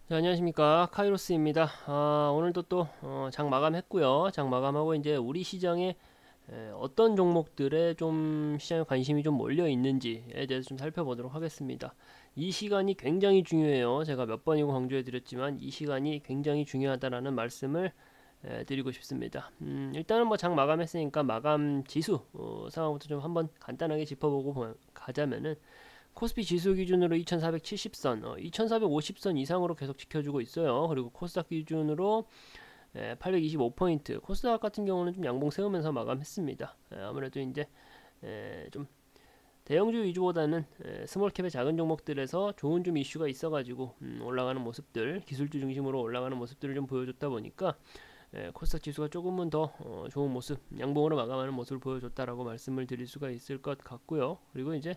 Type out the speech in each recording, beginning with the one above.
네, 안녕하십니까, 카이로스입니다. 오늘도 또 장 마감했고요. 장 마감하고 이제 우리 시장에 어떤 종목들에 좀 시장에 관심이 좀 몰려 있는지에 대해서 좀 살펴보도록 하겠습니다. 이 시간이 굉장히 중요해요. 제가 몇 번이고 강조해 드렸지만 이 시간이 굉장히 중요하다라는 말씀을 드리고 싶습니다. 일단은 뭐 장 마감했으니까 마감 지수 상황부터 좀 한번 간단하게 짚어보고 가자면은, 코스피 지수 기준으로 2470선, 2450선 이상으로 계속 지켜주고 있어요. 그리고 코스닥 기준으로 825포인트, 코스닥 같은 경우는 좀 양봉 세우면서 마감했습니다. 아무래도 이제 좀 대형주 위주보다는 스몰캡의 작은 종목들에서 좋은 좀 이슈가 있어가지고 올라가는 모습들, 기술주 중심으로 올라가는 모습들을 좀 보여줬다 보니까 코스닥 지수가 조금은 더 좋은 모습, 양봉으로 마감하는 모습을 보여줬다라고 말씀을 드릴 수가 있을 것 같고요. 그리고 이제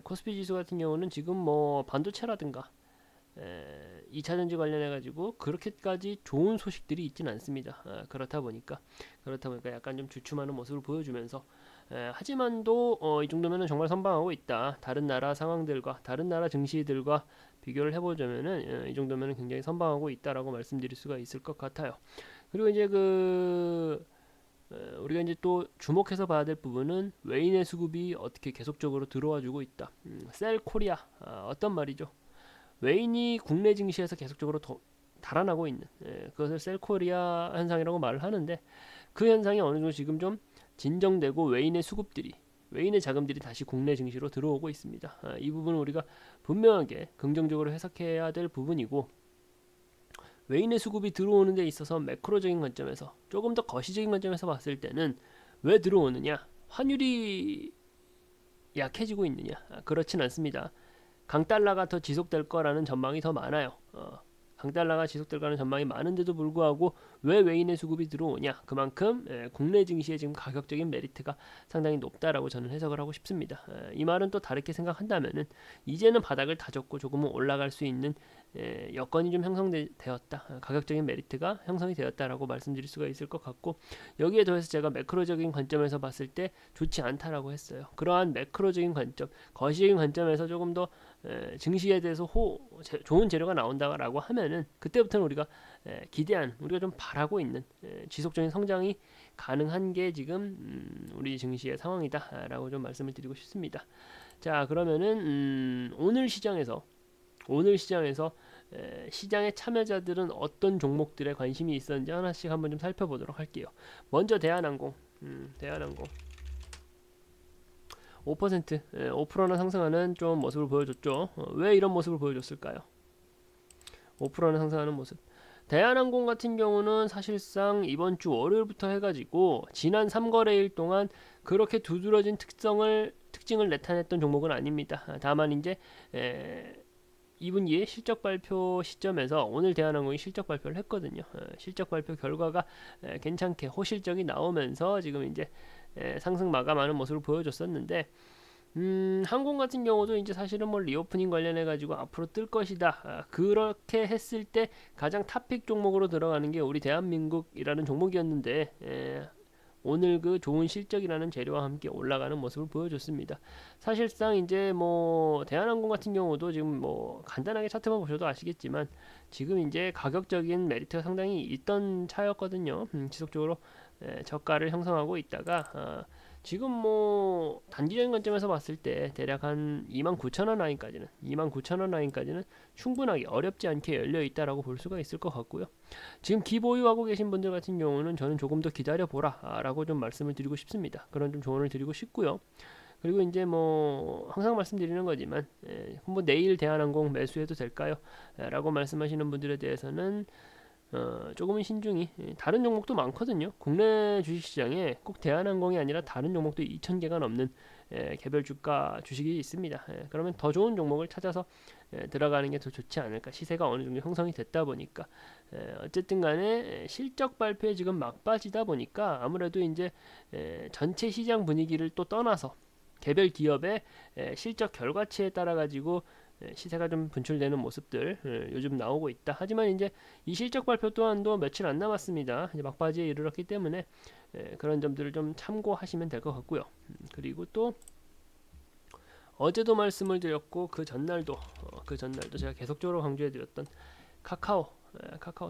코스피 지수 같은 경우는 지금 뭐 반도체라든가 2차전지 관련해 가지고 그렇게까지 좋은 소식들이 있진 않습니다. 그렇다 보니까 약간 좀 주춤하는 모습을 보여주면서, 하지만도 이 정도면은 정말 선방하고 있다. 다른 나라 상황들과 다른 나라 증시들과 비교를 해보자면은 이 정도면은 굉장히 선방하고 있다라고 말씀드릴 수가 있을 것 같아요. 그리고 이제 우리가 이제 또 주목해서 봐야 될 부분은 외인의 수급이 어떻게 계속적으로 들어와주고 있다. 셀 코리아, 어떤 말이죠? 외인이 국내 증시에서 계속적으로 달아나고 있는, 그것을 셀 코리아 현상이라고 말을 하는데, 그 현상이 어느 정도 지금 좀 진정되고 외인의 자금들이 다시 국내 증시로 들어오고 있습니다. 이 부분은 우리가 분명하게 긍정적으로 해석해야 될 부분이고, 외인의 수급이 들어오는 데 있어서 매크로적인 관점에서, 조금 더 거시적인 관점에서 봤을 때는 왜 들어오느냐? 환율이 약해지고 있느냐? 그렇진 않습니다. 강달러가 더 지속될 거라는 전망이 더 많아요. 강달러가 지속될 거라는 전망이 많은데도 불구하고 왜 외인의 수급이 들어오냐? 그만큼 국내 증시의 지금 가격적인 메리트가 상당히 높다라고 저는 해석을 하고 싶습니다. 이 말은 또 다르게 생각한다면은, 이제는 바닥을 다졌고 조금은 올라갈 수 있는 여건이 좀 형성되었다. 가격적인 메리트가 형성이 되었다라고 말씀드릴 수가 있을 것 같고, 여기에 더해서 제가 매크로적인 관점에서 봤을 때 좋지 않다라고 했어요. 그러한 매크로적인 관점, 거시적인 관점에서 조금 더 증시에 대해서 좋은 재료가 나온다라고 하면은, 그때부터는 우리가 기대한, 우리가 좀 바라고 있는 지속적인 성장이 가능한 게 지금 우리 증시의 상황이다라고 좀 말씀을 드리고 싶습니다. 자, 그러면은 오늘 시장에서 시장의 참여자들은 어떤 종목들에 관심이 있었는지 하나씩 한번 좀 살펴보도록 할게요. 먼저 대한항공 5%, 5%나 상승하는 좀 모습을 보여줬죠. 왜 이런 모습을 보여줬을까요? 5%나 상승하는 모습. 대한항공 같은 경우는 사실상 이번 주 월요일부터 해가지고 지난 3거래일 동안 그렇게 두드러진 특징을 나타냈던 종목은 아닙니다. 다만 이제 2분기에 실적 발표 시점에서 오늘 대한항공이 실적 발표를 했거든요. 실적 발표 결과가 괜찮게 호실적이 나오면서 지금 이제 상승 마감하는 모습을 보여줬었는데, 항공 같은 경우도 이제 사실은 뭐 리오프닝 관련해 가지고 앞으로 뜰 것이다. 그렇게 했을 때 가장 탑픽 종목으로 들어가는 게 우리 대한민국이라는 종목이었는데, 오늘 그 좋은 실적이라는 재료와 함께 올라가는 모습을 보여줬습니다. 사실상 이제 뭐 대한항공 같은 경우도 지금 뭐 간단하게 차트만 보셔도 아시겠지만 지금 이제 가격적인 메리트가 상당히 있던 차였거든요. 지속적으로 저가를 형성하고 있다가, 지금 뭐 단기적인 관점에서 봤을 때 대략 한 29,000원 라인까지는 충분하게 어렵지 않게 열려 있다라고 볼 수가 있을 것 같고요. 지금 기보유하고 계신 분들 같은 경우는 저는 조금 더 기다려보라라고 좀 말씀을 드리고 싶습니다. 그런 좀 조언을 드리고 싶고요. 그리고 이제 뭐 항상 말씀드리는 거지만, 뭐 내일 대한항공 매수해도 될까요? 라고 말씀하시는 분들에 대해서는 조금은 신중히, 다른 종목도 많거든요. 국내 주식시장에 꼭 대한항공이 아니라 다른 종목도 2,000개가 넘는 개별 주가 주식이 있습니다. 그러면 더 좋은 종목을 찾아서 들어가는 게 더 좋지 않을까. 시세가 어느 정도 형성이 됐다 보니까, 어쨌든 간에 실적 발표에 지금 막바지다 보니까 아무래도 이제 전체 시장 분위기를 또 떠나서 개별 기업의 실적 결과치에 따라 가지고 시세가 좀 분출되는 모습들 요즘 나오고 있다. 하지만 이제 이 실적 발표 또한도 며칠 안 남았습니다. 이제 막바지에 이르렀기 때문에 그런 점들을 좀 참고하시면 될 것 같고요. 그리고 또 어제도 말씀을 드렸고 그 전날도 제가 계속적으로 강조해드렸던 카카오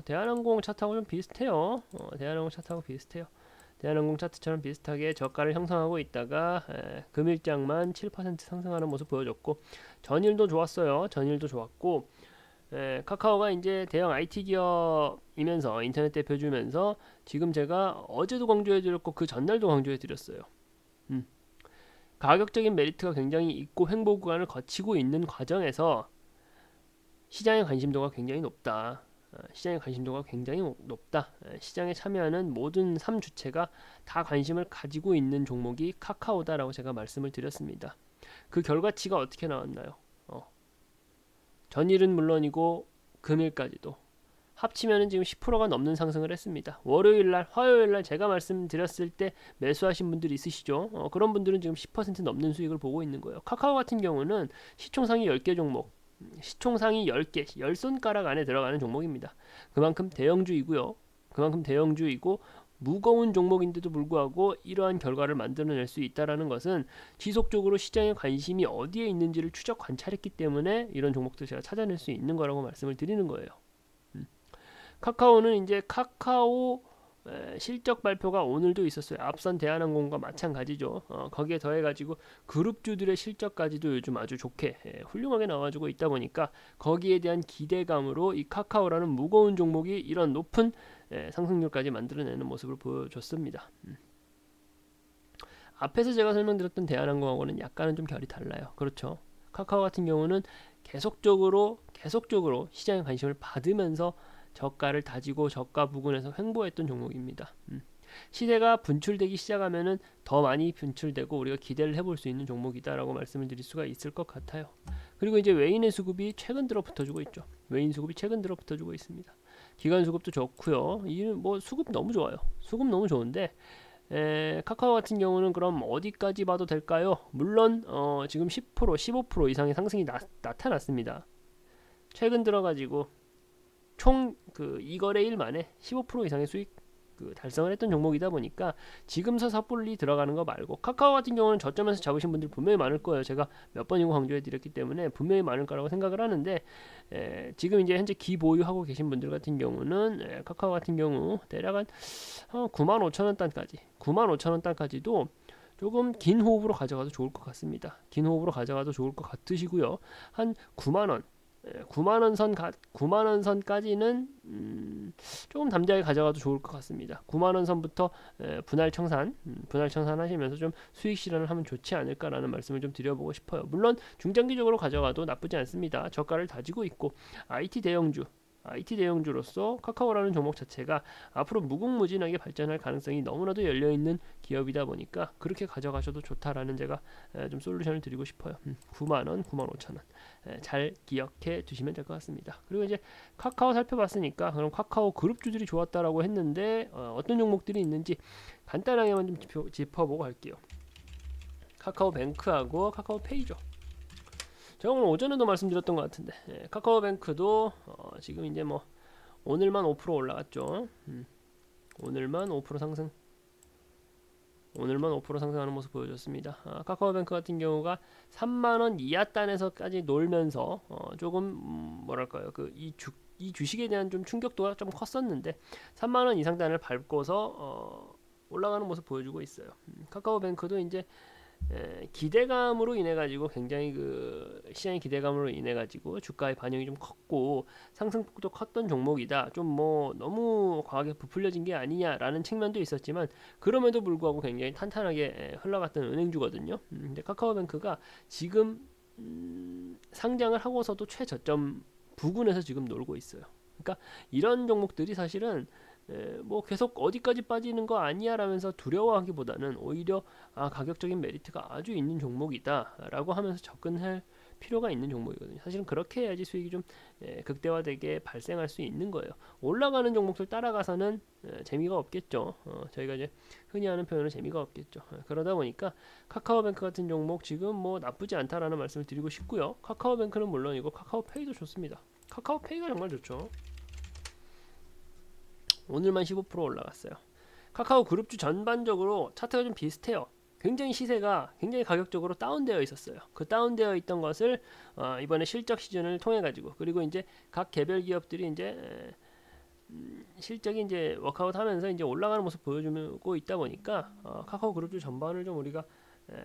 대한항공 차트하고 좀 비슷해요. 대한항공 차트하고 비슷해요. 대한항공 차트처럼 비슷하게 저가를 형성하고 있다가 금일장만 7% 상승하는 모습 보여줬고, 전일도 좋았어요. 전일도 좋았고, 카카오가 이제 대형 IT 기업이면서 인터넷 대표주면서 지금 제가 어제도 강조해드렸고 그 전날도 강조해드렸어요. 가격적인 메리트가 굉장히 있고 횡보 구간을 거치고 있는 과정에서 시장의 관심도가 굉장히 높다. 시장의 관심도가 굉장히 높다. 시장에 참여하는 모든 3주체가 다 관심을 가지고 있는 종목이 카카오다라고 제가 말씀을 드렸습니다. 그 결과치가 어떻게 나왔나요? 전일은 물론이고 금일까지도 합치면은 지금 10%가 넘는 상승을 했습니다. 월요일날, 화요일날 제가 말씀드렸을 때 매수하신 분들이 있으시죠? 그런 분들은 지금 10% 넘는 수익을 보고 있는 거예요. 카카오 같은 경우는 시총상위 10개 종목, 시총상위 10개, 10손가락 안에 들어가는 종목입니다. 그만큼 대형주이고요. 그만큼 대형주이고 무거운 종목인데도 불구하고 이러한 결과를 만들어낼 수 있다는 것은 지속적으로 시장의 관심이 어디에 있는지를 추적 관찰했기 때문에 이런 종목들 제가 찾아낼 수 있는 거라고 말씀을 드리는 거예요. 카카오는 이제 카카오 실적 발표가 오늘도 있었어요. 앞선 대한항공과 마찬가지죠. 거기에 더해가지고 그룹주들의 실적까지도 요즘 아주 좋게 훌륭하게 나와주고 있다 보니까 거기에 대한 기대감으로 이 카카오라는 무거운 종목이 이런 높은 상승률까지 만들어내는 모습을 보여줬습니다. 앞에서 제가 설명드렸던 대한항공하고는 약간은 좀 결이 달라요. 그렇죠. 카카오 같은 경우는 계속적으로 시장의 관심을 받으면서 저가를 다지고 저가 부근에서 횡보했던 종목입니다. 시세가 분출되기 시작하면은 더 많이 분출되고 우리가 기대를 해볼 수 있는 종목이다라고 말씀을 드릴 수가 있을 것 같아요. 그리고 이제 외인의 수급이 최근 들어 붙어주고 있죠. 외인 수급이 최근 들어 붙어주고 있습니다. 기관 수급도 좋고요. 이 뭐 수급 너무 좋아요. 수급 너무 좋은데 카카오 같은 경우는 그럼 어디까지 봐도 될까요? 물론 지금 10%, 15% 이상의 상승이 나타났습니다. 최근 들어가지고 총 그 2거래일 만에 15% 이상의 수익 달성을 했던 종목이다 보니까 지금 섣불리 들어가는 거 말고, 카카오 같은 경우는 저점에서 잡으신 분들 분명히 많을 거예요. 제가 몇 번이고 강조해 드렸기 때문에 분명히 많을 거라고 생각을 하는데 지금 이제 현재 기보유하고 계신 분들 같은 경우는 카카오 같은 경우 대략 한 95,000원 단까지 95,000원 단까지도 조금 긴 호흡으로 가져가도 좋을 것 같습니다. 긴 호흡으로 가져가도 좋을 것 같으시고요. 한 9만원 9만원 선까지는 조금 담대하게 가져가도 좋을 것 같습니다. 9만원 선부터 분할 청산 하시면서 좀 수익 실현을 하면 좋지 않을까라는 말씀을 좀 드려보고 싶어요. 물론 중장기적으로 가져가도 나쁘지 않습니다. 저가를 다지고 있고 IT 대형주로서 카카오라는 종목 자체가 앞으로 무궁무진하게 발전할 가능성이 너무나도 열려있는 기업이다 보니까 그렇게 가져가셔도 좋다라는 제가 좀 솔루션을 드리고 싶어요. 9만원, 95,000원 잘 기억해 두시면 될 것 같습니다. 그리고 이제 카카오 살펴봤으니까 그럼 카카오 그룹주들이 좋았다라고 했는데 어떤 종목들이 있는지 간단하게만 좀 짚어보고 갈게요. 카카오뱅크하고 카카오페이죠. 제가 오늘 오전에도 말씀드렸던 것 같은데 카카오뱅크도 지금 이제 뭐 오늘만 5% 올라갔죠. 오늘만 5% 상승, 오늘만 5% 상승하는 모습 보여줬습니다. 카카오뱅크 같은 경우가 3만원 이하 단에서까지 놀면서 조금 뭐랄까요, 이 주식에 대한 좀 충격도가 좀 컸었는데 3만원 이상 단을 밟고서 올라가는 모습 보여주고 있어요. 카카오뱅크도 이제 기대감으로 인해 가지고 굉장히 그 시장의 기대감으로 인해 가지고 주가의 반영이 좀 컸고 상승폭도 컸던 종목이다. 좀 뭐 너무 과하게 부풀려진 게 아니냐라는 측면도 있었지만 그럼에도 불구하고 굉장히 탄탄하게 흘러갔던 은행주거든요. 근데 카카오뱅크가 지금 상장을 하고서도 최저점 부근에서 지금 놀고 있어요. 그러니까 이런 종목들이 사실은 뭐 계속 어디까지 빠지는 거 아니야 라면서 두려워하기보다는 오히려 가격적인 메리트가 아주 있는 종목이다 라고 하면서 접근할 필요가 있는 종목이거든요. 사실은 그렇게 해야지 수익이 좀 극대화되게 발생할 수 있는 거예요. 올라가는 종목들 따라가서는 재미가 없겠죠. 저희가 이제 흔히 하는 표현은 재미가 없겠죠. 그러다 보니까 카카오뱅크 같은 종목 지금 뭐 나쁘지 않다라는 말씀을 드리고 싶고요. 카카오뱅크는 물론이고 카카오페이도 좋습니다. 카카오페이가 정말 좋죠. 오늘만 15% 올라갔어요. 카카오 그룹주 전반적으로 차트가 좀 비슷해요. 굉장히 시세가 굉장히 가격적으로 다운되어 있었어요. 그 다운되어 있던 것을 이번에 실적 시즌을 통해 가지고, 그리고 이제 각 개별 기업들이 이제 실적이 이제 워크아웃 하면서 이제 올라가는 모습 보여주고 있다 보니까 카카오 그룹주 전반을 좀 우리가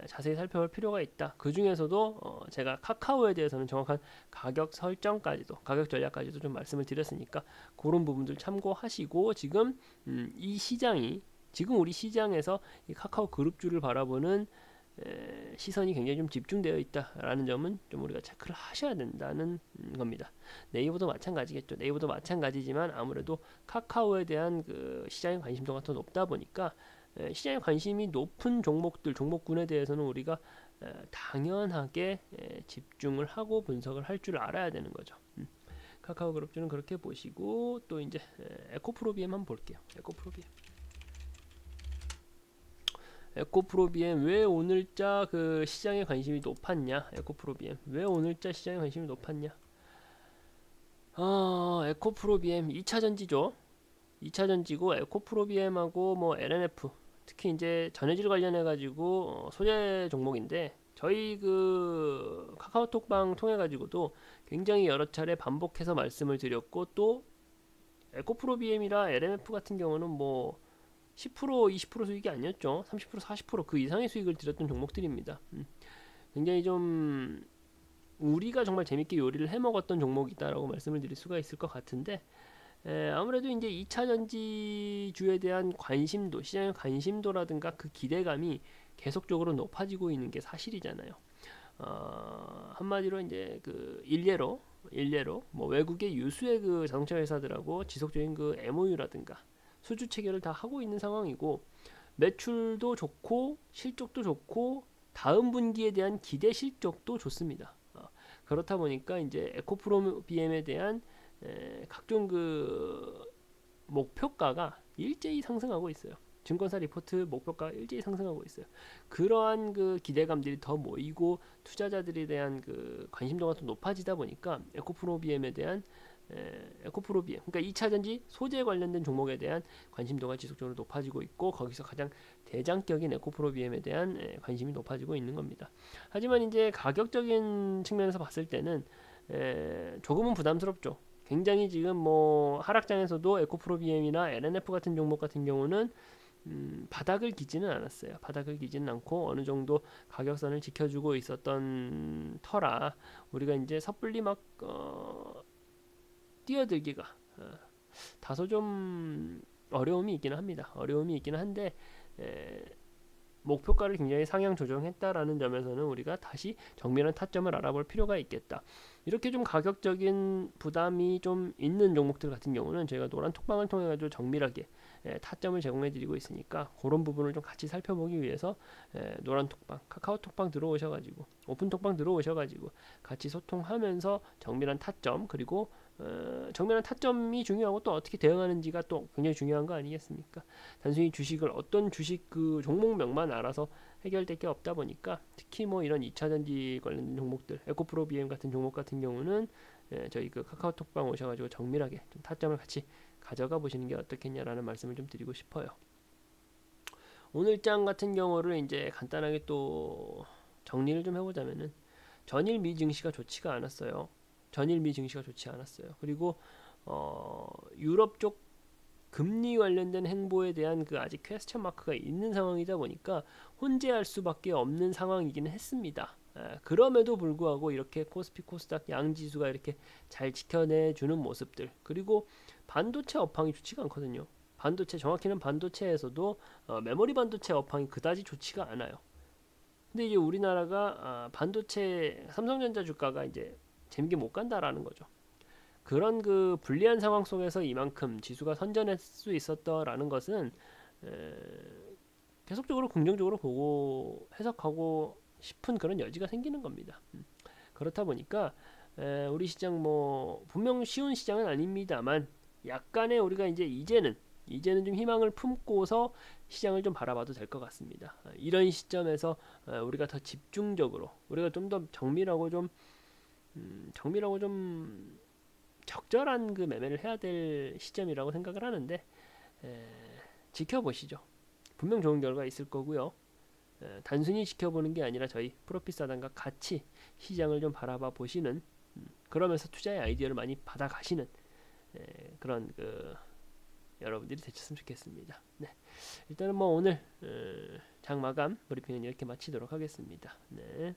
자세히 살펴볼 필요가 있다. 그 중에서도 제가 카카오에 대해서는 정확한 가격 설정까지도, 가격 전략까지도 좀 말씀을 드렸으니까 그런 부분들 참고하시고, 지금 이 시장이, 지금 우리 시장에서 이 카카오 그룹주를 바라보는 시선이 굉장히 좀 집중되어 있다라는 점은 좀 우리가 체크를 하셔야 된다는 겁니다. 네이버도 마찬가지겠죠. 네이버도 마찬가지지만 아무래도 카카오에 대한 그 시장의 관심도가 더 높다 보니까 시장의 관심이 높은 종목들, 종목군에 대해서는 우리가 당연하게 집중을 하고 분석을 할 줄 알아야 되는 거죠. 카카오 그룹주는 그렇게 보시고, 또 이제 에코프로비엠 한번 볼게요. 에코프로비엠 왜 오늘자 그 시장에 관심이 높았냐? 에코프로비엠 왜 오늘자 시장에 관심이 높았냐? 에코프로비엠 2차 전지죠. 2차 전지고, 에코프로비엠하고 뭐 LNF, 특히 이제 전해질 관련해 가지고 소재 종목인데, 저희 그 카카오톡방 통해 가지고도 굉장히 여러 차례 반복해서 말씀을 드렸고, 또 에코프로비엠이라 LNF 같은 경우는 뭐 10% 20% 수익이 아니었죠. 30% 40% 그 이상의 수익을 드렸던 종목들입니다. 굉장히 좀 우리가 정말 재밌게 요리를 해 먹었던 종목이다라고 말씀을 드릴 수가 있을 것 같은데, 아무래도 이제 2차 전지주에 대한 관심도, 시장의 관심도라든가 그 기대감이 계속적으로 높아지고 있는 게 사실이잖아요. 한마디로 이제 그 일례로 뭐 외국의 유수의 그 자동차 회사들하고 지속적인 그 MOU라든가 수주 체결을 다 하고 있는 상황이고, 매출도 좋고 실적도 좋고 다음 분기에 대한 기대 실적도 좋습니다. 그렇다 보니까 이제 에코프로 BM에 대한 각종 그 목표가가 일제히 상승하고 있어요. 증권사 리포트 목표가 일제히 상승하고 있어요. 그러한 그 기대감들이 더 모이고 투자자들에 대한 그 관심도가 더 높아지다 보니까 에코프로 BM에 대한 에코프로 BM, 그러니까 2차 전지 소재 관련된 종목에 대한 관심도가 지속적으로 높아지고 있고, 거기서 가장 대장격인 에코프로 BM에 대한 관심이 높아지고 있는 겁니다. 하지만 이제 가격적인 측면에서 봤을 때는 조금은 부담스럽죠. 굉장히 지금 뭐 하락장에서도 에코프로 BM이나 LNF 같은 종목 같은 경우는 바닥을 기지는 않았어요. 바닥을 기지는 않고 어느 정도 가격선을 지켜주고 있었던 터라, 우리가 이제 섣불리 막 뛰어들기가 다소 좀 어려움이 있기는 합니다. 어려움이 있기는 한데, 목표가를 굉장히 상향 조정했다라는 점에서는 우리가 다시 정밀한 타점을 알아볼 필요가 있겠다. 이렇게 좀 가격적인 부담이 좀 있는 종목들 같은 경우는 저희가 노란 톡방을 통해 가지고 정밀하게 타점을 제공해 드리고 있으니까, 그런 부분을 좀 같이 살펴보기 위해서 노란 톡방, 카카오 톡방 들어오셔 가지고, 오픈 톡방 들어오셔 가지고 같이 소통하면서 정밀한 타점, 그리고 정밀한 타점이 중요하고 또 어떻게 대응하는지가 또 굉장히 중요한 거 아니겠습니까? 단순히 주식을 어떤 주식 그 종목명만 알아서 해결될 게 없다 보니까, 특히 뭐 이런 2차 전지 관련된 종목들, 에코프로 BM 같은 종목 같은 경우는 저희 그 카카오톡방 오셔가지고 정밀하게 좀 타점을 같이 가져가 보시는 게 어떻겠냐라는 말씀을 좀 드리고 싶어요. 오늘 장 같은 경우를 이제 간단하게 또 정리를 좀 해보자면은, 전일 미 증시가 좋지가 않았어요. 전일 미 증시가 좋지 않았어요. 그리고 유럽 쪽 금리 관련된 행보에 대한 그 아직 퀘스천 마크가 있는 상황이다 보니까 혼재할 수밖에 없는 상황이기는 했습니다. 그럼에도 불구하고 이렇게 코스피 코스닥 양지수가 이렇게 잘 지켜내주는 모습들, 그리고 반도체 업황이 좋지가 않거든요. 반도체, 정확히는 반도체에서도 메모리 반도체 업황이 그다지 좋지가 않아요. 근데 이제 우리나라가 반도체 삼성전자 주가가 이제 재밌게 못 간다라는 거죠. 그런 그 불리한 상황 속에서 이만큼 지수가 선전할 수 있었다라는 것은 계속적으로 긍정적으로 보고 해석하고 싶은 그런 여지가 생기는 겁니다. 그렇다 보니까 우리 시장 뭐 분명 쉬운 시장은 아닙니다만, 약간의 우리가 이제는 좀 희망을 품고서 시장을 좀 바라봐도 될 것 같습니다. 이런 시점에서 우리가 더 집중적으로, 우리가 좀 더 정밀하고 좀 적절한 그 매매를 해야 될 시점이라고 생각을 하는데, 지켜보시죠. 분명 좋은 결과 있을 거고요. 단순히 지켜보는 게 아니라 저희 프로핏사단과 같이 시장을 좀 바라봐 보시는, 그러면서 투자의 아이디어를 많이 받아 가시는 그런 여러분들이 되셨으면 좋겠습니다. 네, 일단은 뭐 오늘 장 마감 브리핑은 이렇게 마치도록 하겠습니다. 네.